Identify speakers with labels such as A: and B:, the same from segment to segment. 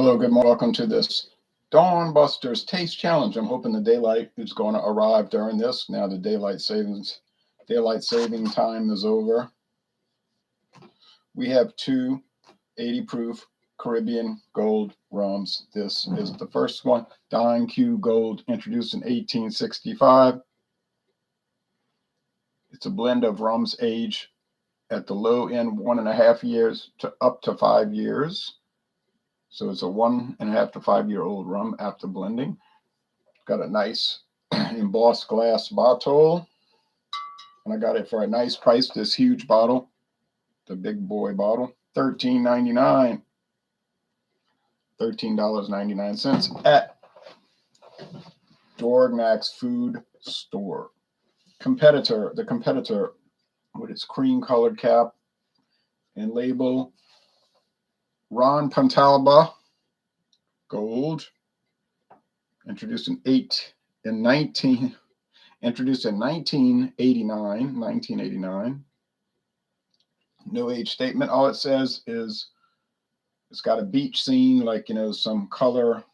A: Hello, good morning. Welcome to this Dawn Busters Taste Challenge. I'm hoping the daylight is going to arrive during this. Now the daylight saving time is over. We have two 80 proof Caribbean Gold rums. This is the first one, Don Q Gold, introduced in 1865. It's a blend of rums aged at the low end 1.5 years to up to 5 years. So it's a 1.5 to 5 year old rum after blending. Got a nice embossed glass bottle. And I got it for a nice price, this huge bottle, the big boy bottle, $13.99. $13.99 at Dorgnac's Food Store. The competitor with its cream colored cap and label, Ron Pontalba Gold, introduced in 1989. No age statement. All it says is it's got a beach scene, like, some color.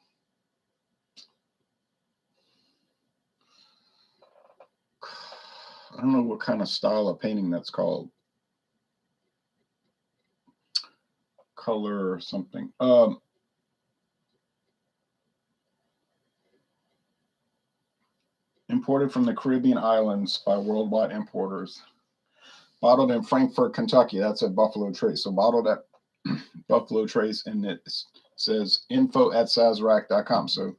A: I don't know what kind of style of painting that's called. Color or something. Imported from the Caribbean islands by worldwide importers. Bottled in Frankfort, Kentucky. That's at Buffalo Trace. So bottled at Buffalo Trace, and it says info@sazerac.com. So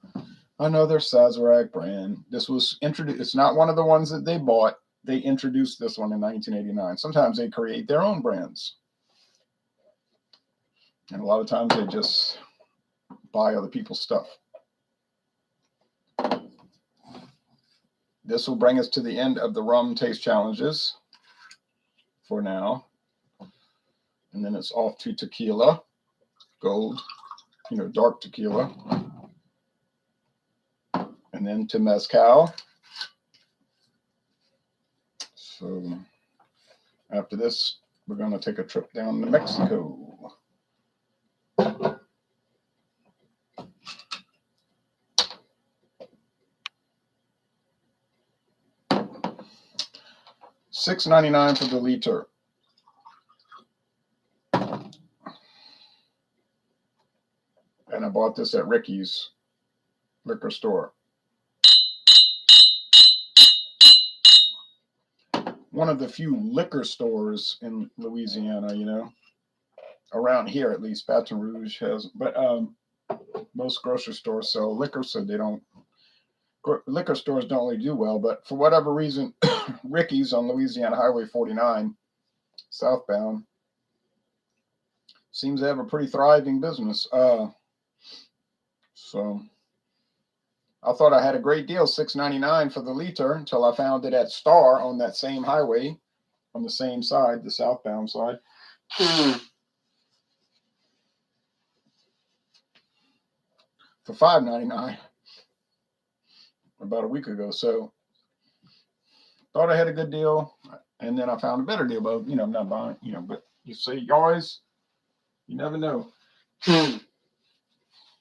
A: another Sazerac brand. This was introduced. It's not one of the ones that they bought. They introduced this one in 1989. Sometimes they create their own brands. And a lot of times they just buy other people's stuff. This will bring us to the end of the rum taste challenges for now. And then it's off to tequila, gold, dark tequila. And then to mezcal. So after this, we're going to take a trip down to Mexico. $6.99 for the liter. And I bought this at Ricky's liquor store. One of the few liquor stores in Louisiana, around here at least. Baton Rouge has, but most grocery stores sell liquor, so liquor stores don't really do well. But for whatever reason, Ricky's on Louisiana Highway 49, southbound, seems to have a pretty thriving business. So I thought I had a great deal, $6.99 for the liter, until I found it at Star on that same highway, on the same side, the southbound side. For $5.99 about a week ago. So thought I had a good deal, and then I found a better deal. But I'm not buying, but you see, always, you never know. Can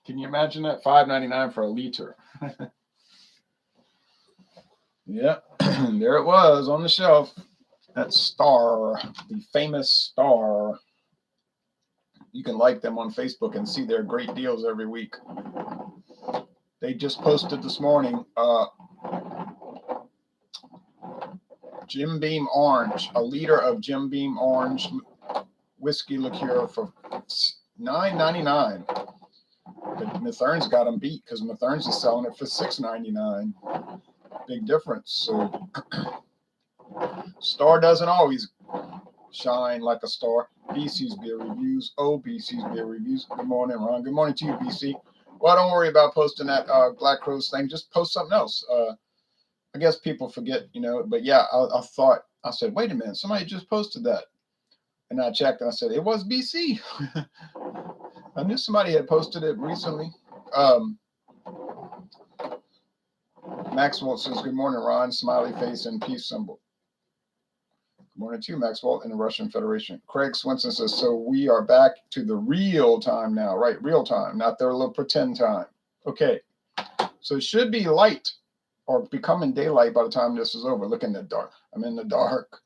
A: you imagine that? $5.99 for a liter. Yeah, there it was on the shelf. That Star, the famous Star. You can like them on Facebook and see their great deals every week. They just posted this morning, Jim Beam Orange, a liter of Jim Beam Orange whiskey liqueur for $9.99. But Methern's got them beat, because Methern's is selling it for $6.99. Big difference. So Star doesn't always shine like a star. BC's Beer Reviews. BC's Beer Reviews. Good morning, Ron. Good morning to you, BC. Well, don't worry about posting that Black Crowes thing. Just post something else. I guess people forget, But yeah, I said, wait a minute, somebody just posted that. And I checked and I said, it was BC. I knew somebody had posted it recently. Maxwell says, good morning, Ron. Smiley face and peace symbol. Morning to you, Maxwell, in the Russian Federation. Craig Swinson says, so we are back to the real time now, right? Real time, not their little pretend time. Okay. So it should be light or becoming daylight by the time this is over. Look in the dark. I'm in the dark.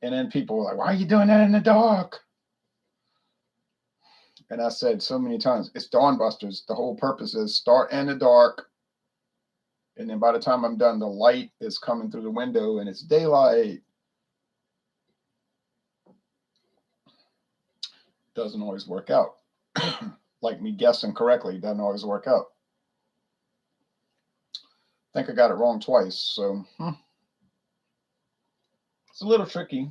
A: And then people were like, why are you doing that in the dark? And I said so many times, it's Dawn Busters. The whole purpose is start in the dark. And then by the time I'm done, the light is coming through the window and it's daylight. Doesn't always work out. Like me guessing correctly, doesn't always work out. I think I got it wrong twice, so it's a little tricky.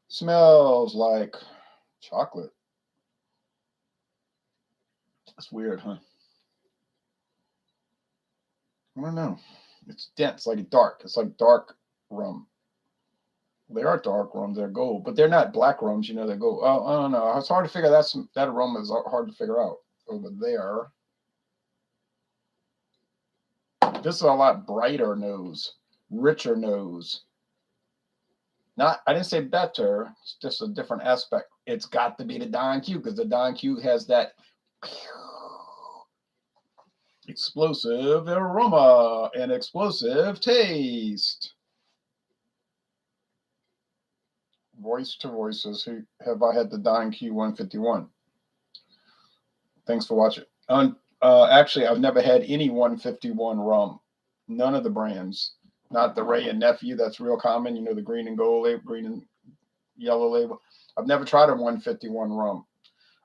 A: Smells like chocolate. That's weird, huh? I don't know. It's dense, like dark. It's like dark rum. They are dark rums. They're gold, but they're not black rums. You know, they're gold. Oh, I don't know. It's hard to figure that aroma is hard to figure out over there. This is a lot brighter nose, richer nose. Not, I didn't say better. It's just a different aspect. It's got to be the Don Q because the Don Q has that explosive aroma and explosive taste. Voice to voices. Who have I had the Don Q 151? Thanks for watching. Actually, I've never had any 151 rum. None of the brands. Not the Ray and Nephew. That's real common. You know, the green and gold label, green and yellow label. I've never tried a 151 rum.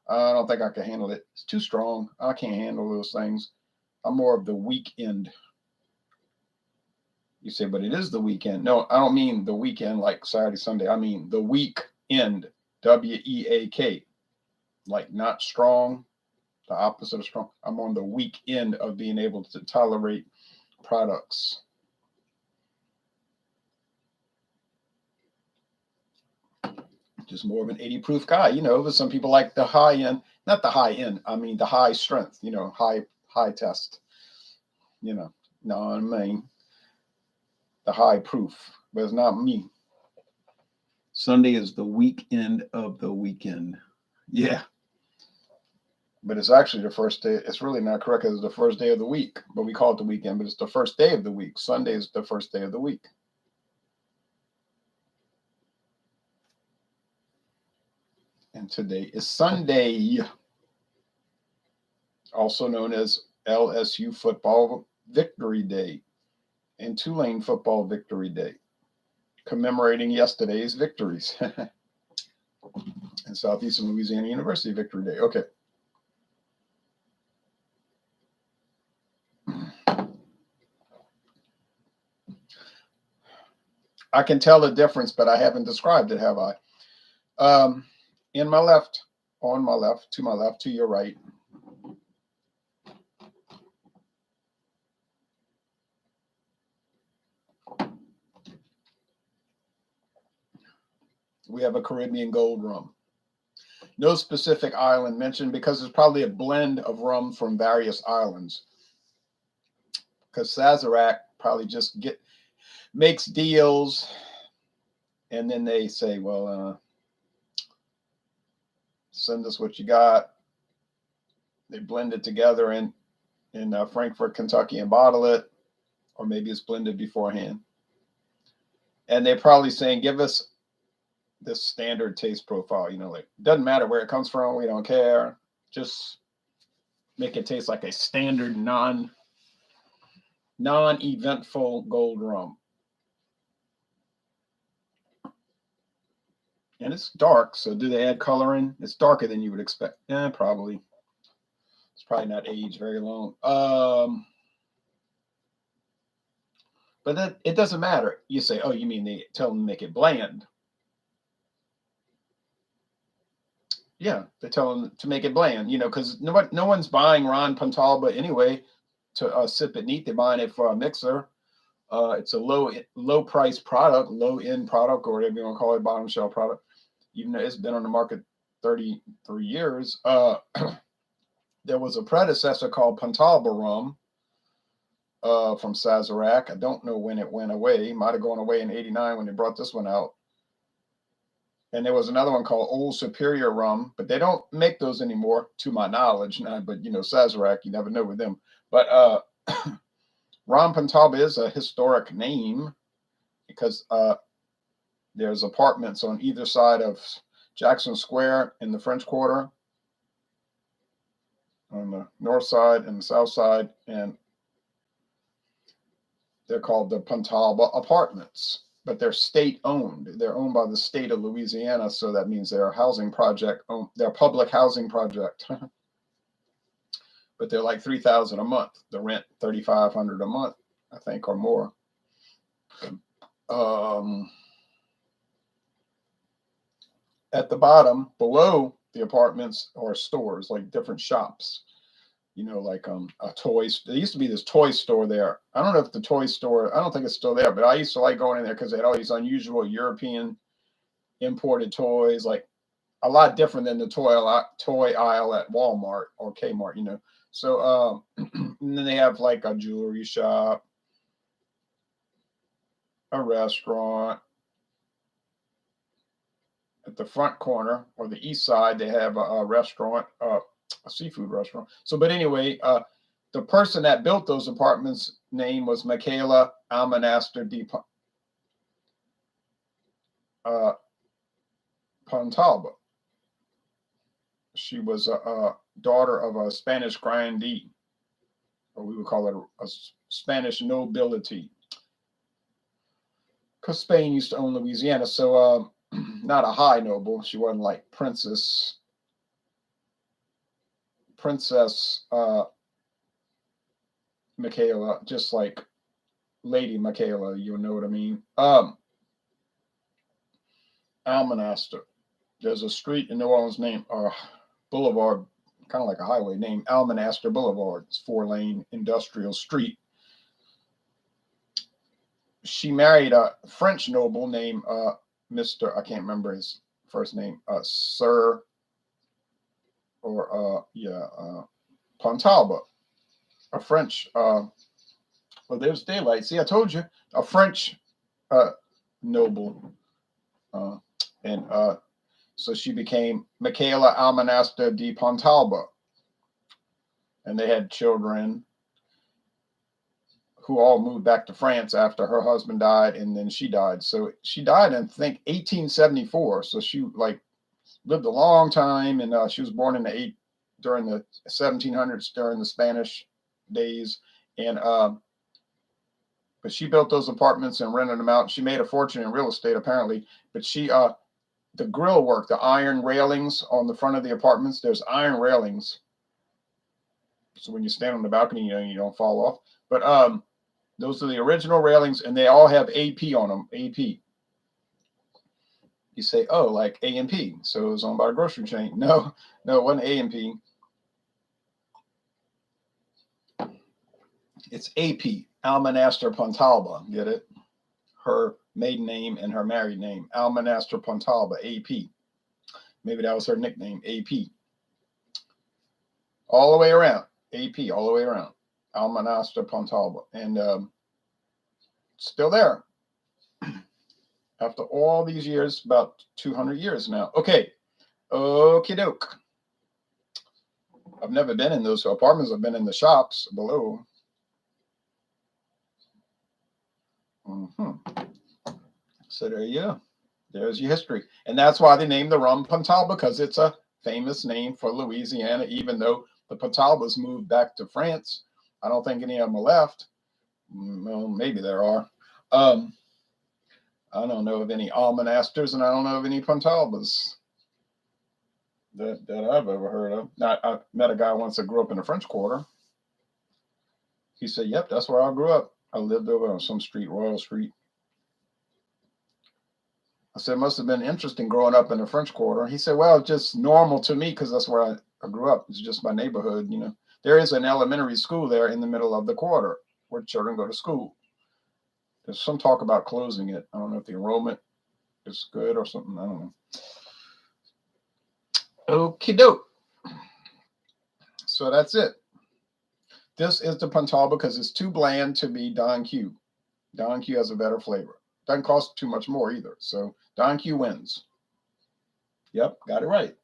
A: I don't think I can handle it. It's too strong. I can't handle those things. I'm more of the weekend. You say, but it is the weekend. No, I don't mean the weekend like Saturday, Sunday. I mean the weekend. W-E-A-K. Like not strong. The opposite of strong. I'm on the weak end of being able to tolerate products. Just more of an 80 proof guy, you know, but some people like the high end, not the high end, I mean the high strength, you know, high test, you know what I mean? The high proof, but it's not me. Sunday is the weekend of the weekend. Yeah. But it's actually the first day. It's really not correct because it's the first day of the week, but we call it the weekend, but it's the first day of the week. Sunday is the first day of the week. And today is Sunday, also known as LSU Football Victory Day and Tulane Football Victory Day, commemorating yesterday's victories. And Southeastern Louisiana University Victory Day. Okay. I can tell the difference, but I haven't described it, have I? In my left, on my left, to your right. We have a Caribbean Gold rum. No specific island mentioned because it's probably a blend of rum from various islands. Because Sazerac probably just makes deals, and then they say, well, send us what you got. They blend it together in Frankfort, Kentucky, and bottle it, or maybe it's blended beforehand. And they're probably saying, give us this standard taste profile. You know, like doesn't matter where it comes from. We don't care. Just make it taste like a standard non-eventful gold rum. And it's dark, so do they add color in? It's darker than you would expect. Yeah, probably. It's probably not aged very long. But that it doesn't matter. You say, oh, you mean they tell them to make it bland? Yeah, they tell them to make it bland. You know, because no one's buying Ron Pontalba anyway to sip it neat. They're buying it for a mixer. It's a low price product, low end product, or whatever you want to call it, bottom shelf product. Even though it's been on the market 33 years. There was a predecessor called Pontalba rum from Sazerac. I don't know when it went away. Might have gone away in '89 when they brought this one out. And there was another one called Old Superior rum, but they don't make those anymore, to my knowledge. Now, but Sazerac, you never know with them. But Ron Pontalba is a historic name because there's apartments on either side of Jackson Square in the French Quarter, on the north side and the south side, and they're called the Pontalba Apartments, but they're state owned. They're owned by the state of Louisiana, so that means they're a housing project. They're a public housing project, but they're like $3,000 a month. The rent $3,500 a month, I think, or more. At the bottom, below the apartments, are stores, like different shops. Like a toy. There used to be this toy store there. I don't know if the toy store, I don't think it's still there, but I used to like going in there because they had all these unusual European imported toys, like a lot different than the toy aisle at Walmart or Kmart, So, and then they have like a jewelry shop, a restaurant. At the front corner or the east side, they have a restaurant, a seafood restaurant. So, but anyway, the person that built those apartments' name was Michaela Almonaster de Pontalba. She was a daughter of a Spanish grandee, or we would call it a Spanish nobility, because Spain used to own Louisiana. So, not a high noble. She wasn't like Princess Michaela, just like Lady Michaela, you know what I mean. Almonaster. There's a street in New Orleans named Boulevard, kind of like a highway, named Almonaster Boulevard. It's 4-lane industrial street. She married a French noble named Mr. I can't remember his first name, Sir, or Pontalba, a French. Well, there's daylight. See, I told you, a French noble, and so she became Michaela Almonaster de Pontalba, and they had children who all moved back to France after her husband died, and then she died. So she died in, I think, 1874. So she lived a long time, and she was born during the 1700s, during the Spanish days, and but she built those apartments and rented them out. She made a fortune in real estate apparently, but she the grill work, the iron railings on the front of the apartments, there's iron railings, so when you stand on the balcony, you don't fall off. But those are the original railings, and they all have AP on them. AP. You say, oh, like A&P. So it was owned by a grocery chain. No, it wasn't A&P. It's AP, Almonaster Pontalba. Get it? Her maiden name and her married name, Almonaster Pontalba, AP. Maybe that was her nickname, AP. All the way around, AP, all the way around. Almonaster Pontalba, and still there after all these years, about 200 years now. Okay, okie doke. I've never been in those apartments. I've been in the shops below. So there you go. There's your history, and that's why they named the rum Pontalba, because it's a famous name for Louisiana. Even though the Pontalbas moved back to France, I don't think any of them are left. Well, maybe there are. I don't know of any Almonasters, and I don't know of any Pontalbas that I've ever heard of. I met a guy once that grew up in the French Quarter. He said, yep, that's where I grew up. I lived over on some street, Royal Street. I said, it must have been interesting growing up in the French Quarter. He said, well, it's just normal to me because that's where I grew up. It's just my neighborhood, There is an elementary school there in the middle of the quarter where children go to school. There's some talk about closing it. I don't know if the enrollment is good or something. I don't know. Okie doke. So that's it. This is the Pontalba because it's too bland to be Don Q. Don Q has a better flavor. Doesn't cost too much more either. So Don Q wins. Yep, got it right.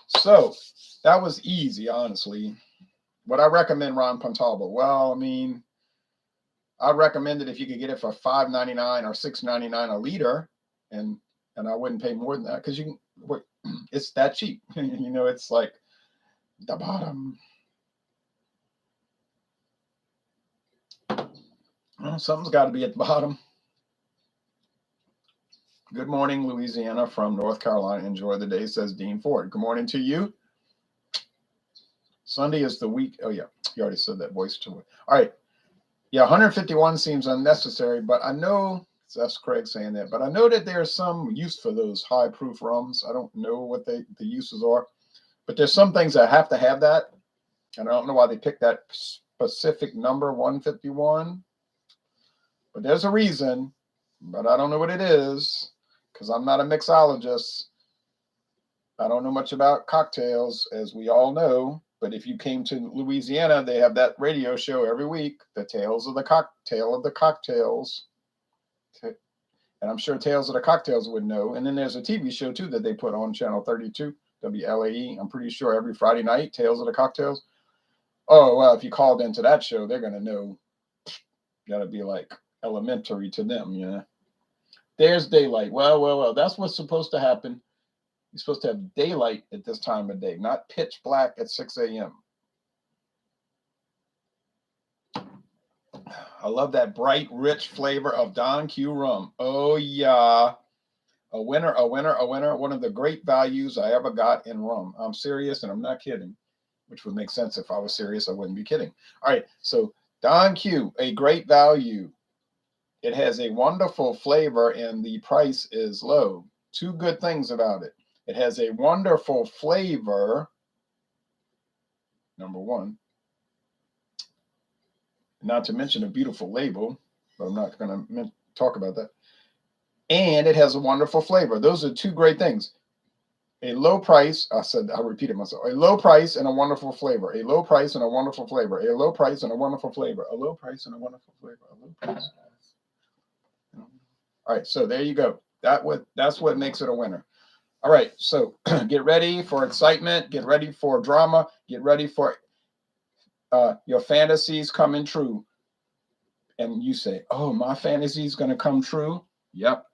A: So that was easy, honestly. Would I recommend Ron Pontalba? Well, I mean, I recommend it if you could get it for $5.99 or $6.99 a liter, and I wouldn't pay more than that because you can. It's that cheap. You know, it's like the bottom. Well, something's got to be at the bottom. Good morning, Louisiana from North Carolina. Enjoy the day, says Dean Ford. Good morning to you. Sunday is the week. Oh, yeah. You already said that voice to it. All right. Yeah, 151 seems unnecessary, but I know, that's Craig saying that, but I know that there's some use for those high proof rums. I don't know what the uses are, but there's some things that have to have that. And I don't know why they picked that specific number, 151. But there's a reason, but I don't know what it is because I'm not a mixologist. I don't know much about cocktails, as we all know. But if you came to Louisiana, they have that radio show every week, the Tales of the Cocktail of the Cocktails. And I'm sure Tales of the Cocktails would know. And then there's a TV show, too, that they put on Channel 32, WLAE. I'm pretty sure every Friday night, Tales of the Cocktails. Oh, well, if you called into that show, they're going to know. That'll be like elementary to them, you know. There's daylight. Well, that's what's supposed to happen. You're supposed to have daylight at this time of day, not pitch black at 6 a.m. I love that bright, rich flavor of Don Q rum. Oh, yeah. A winner, a winner, a winner. One of the great values I ever got in rum. I'm serious and I'm not kidding, which would make sense if I was serious. I wouldn't be kidding. All right. So Don Q, a great value. It has a wonderful flavor and the price is low. Two good things about it. It has a wonderful flavor, number one, not to mention a beautiful label, but I'm not going to talk about that. And it has a wonderful flavor. Those are two great things. A low price, I repeated myself, a low price and a wonderful flavor. A low price and a wonderful flavor. A low price and a wonderful flavor. A low price and a wonderful flavor. A low price. All right, so there you go. That's what makes it a winner. All right, so get ready for excitement, get ready for drama, get ready for your fantasies coming true. And you say, oh, my fantasy is going to come true? Yep,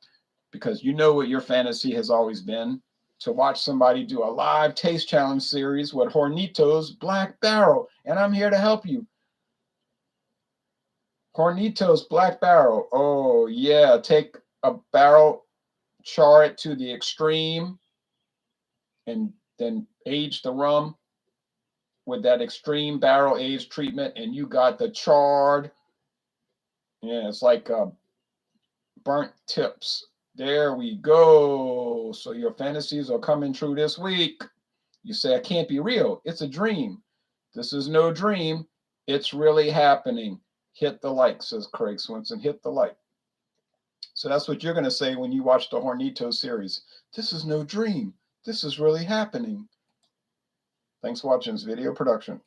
A: because you know what your fantasy has always been, to watch somebody do a live taste challenge series with Hornitos Black Barrel, and I'm here to help you. Hornitos Black Barrel, oh yeah, take a barrel, char it to the extreme, and then age the rum with that extreme barrel age treatment, and you got the charred. Yeah, it's like burnt tips. There we go. So your fantasies are coming true this week. You say, it can't be real. It's a dream. This is no dream. It's really happening. Hit the like, says Craig Swinson. Hit the like. So that's what you're going to say when you watch the Hornito series. This is no dream. This is really happening. Thanks for watching this video production.